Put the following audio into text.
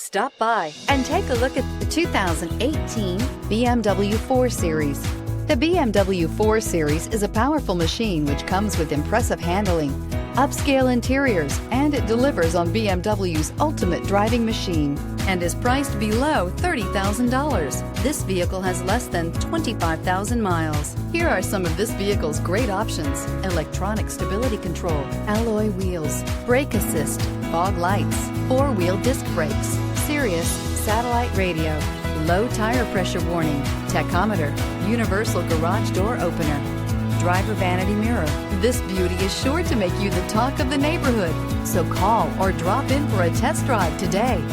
Stop by and take a look at the 2018 BMW 4 Series. The BMW 4 Series is a powerful machine which comes with impressive handling, upscale interiors, and it delivers on BMW's ultimate driving machine and is priced below $30,000. This vehicle has less than 25,000 miles. Here are some of this vehicle's great options: electronic stability control, alloy wheels, brake assist, fog lights, four-wheel disc brakes, Sirius satellite radio, low tire pressure warning, tachometer, universal garage door opener, driver vanity mirror. This beauty is sure to make you the talk of the neighborhood. So call or drop in for a test drive today.